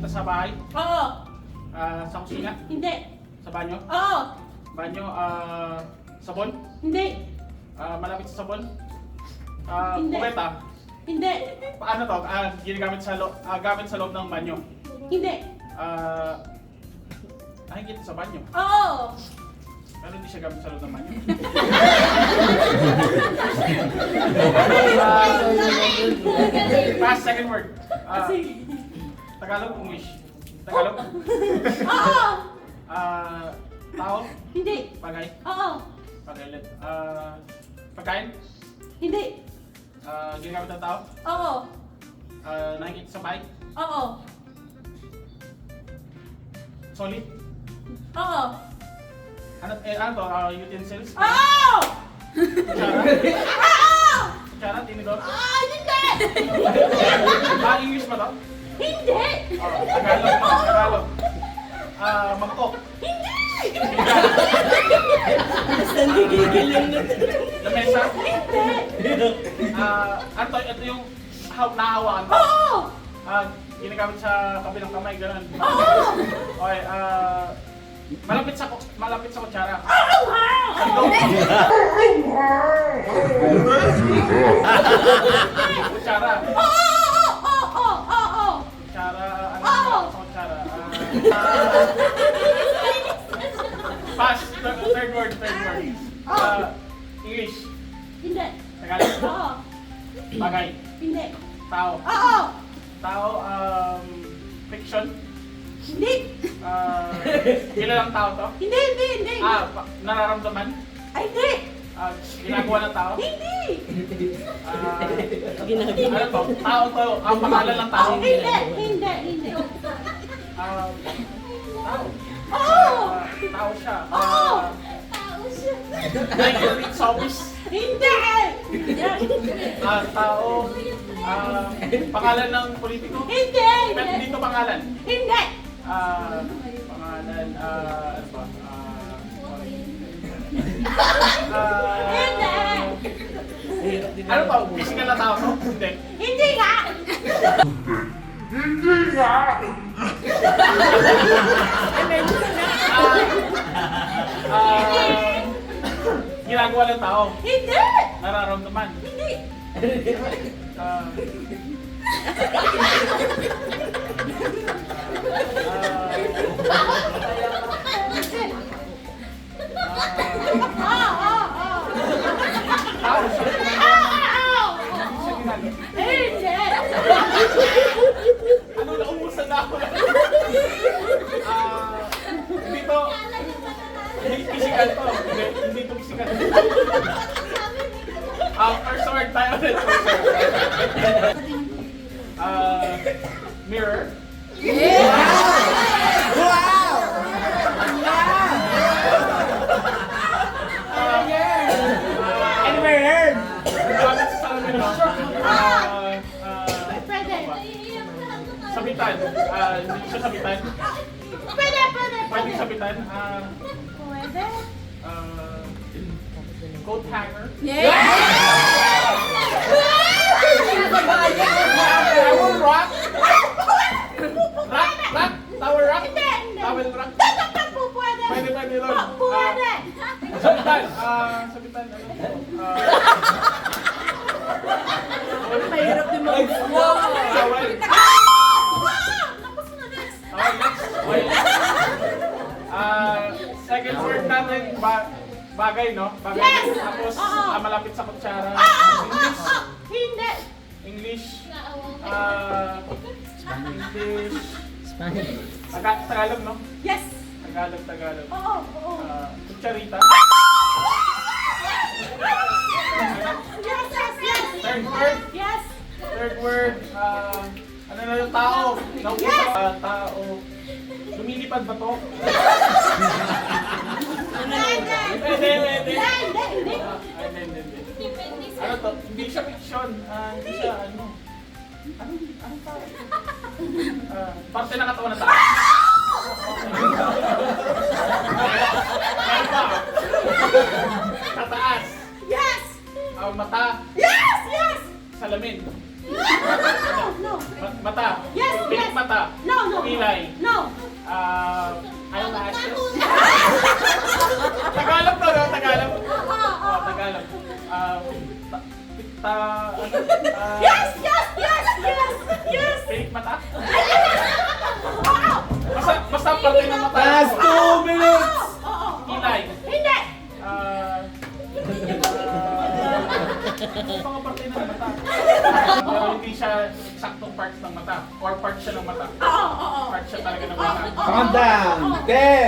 makita sa bahay? Oo. Sa kusina? Hindi. Sa banyo? Oo. Banyo, sabon? Hindi. Malapit sa sabon? Hindi. Kubeta? Hindi. Paano to? Ginagamit sa gamit sa loob ng banyo? Hindi. Nakikita sa banyo? Oo. Pero hindi siya gamit sa loob ng banyo. Pass, second word. Sige. Tagalog, English. Tagalog? Oo. Tao? Hindi. Bagay? Oo. Bagay ulit. Pagkain? Hindi. Ginagamit ng tao? Oo. Nakikita sa bahay? Oo. Solid? Oo. Ano to? Utensils? Oo. Kutsara? Oo. Kutsara? Tinidor? Hindi. English ba to? Hindi. Tagalog na. Tagalog. Mangkok? Hindi. Lamesa? Hindi. Ano to? Ito yung nahawakan to? Oo. Ginagamit sa kabilang kamay, gano'n. Oo. Okay, malapit sa kutsara. Oo. Kutsara. Oo. Kutsara, ano Oo. sa kutsara? Pass, third word. English. Hindi. Tagalog. Oo. Bagay. Hindi. Tao. Oo. Tao, fiction. Hindi. Kilalang tao to? Hindi. Nararamdaman? Ay, hindi. Ginagawa ng tao? Hindi. Ano to? Tao to? Ang pangalan ng tao? Hindi. Tao. Oo. Tao siya. Oo. Nag-reach sa office. Hindi. Tao. Pangalan ng politiko? Hindi. Pero dito pangalan. Hindi. Pangalan, ano ba? Ano to? Physical na tao to? Hindi. Hindi nga. Ginagawa ng tao? Hindi. Nararamdaman? Hindi. Tao siya. Hindi. Ano na umusan na ako? Dito, hindi physical to. Hindi to physical. First word tayo ulit. Mirror. Gamit sa amin, no? Pwede. Sabitan. Hindi siya sabitan. Pwede. Pwede sabitan. Pwede. Coat hanger. Towel rock. Rock. Towel rock. Hindi. Towel rock. Pwede. Pwede Lord. Pwede. Sabitan. Sabitan. Mahirap din mag-flow. Towel. Tapos na next. Okay. Second word natin, bagay, no? Bagay. Yes! Tapos, Oo. malapit sa kutsara. English. Hindi. English. Tagalog, no? Yes. Tagalog. Oo. Kutsarita. Yes. Third word. Yes. Third word, ano na yung tao? Yes! Tao. Lumilipad ba to? Hindi. Pwede. Hindi. Hindi. Ano to? Hindi siya fiction. Hindi siya ano. Anong tao? Parte ng katawan ng tao. Ano ba? Tataas. Yes. Mata. Yes. Salamin. No. Mata. Yes. Pilik mata. No. Pila. Yes! Yes! Yes! Yes! Yes! Fake mata? Oo! Basta parte ng mata. Last 2 minutes! Oo! Kilay. Hindi! Mga parte ng mata. Pero hindi siya saktong parts ng mata. Or part siya ng mata. Oo! Oo! Part siya talaga ng mata. Countdown! 10,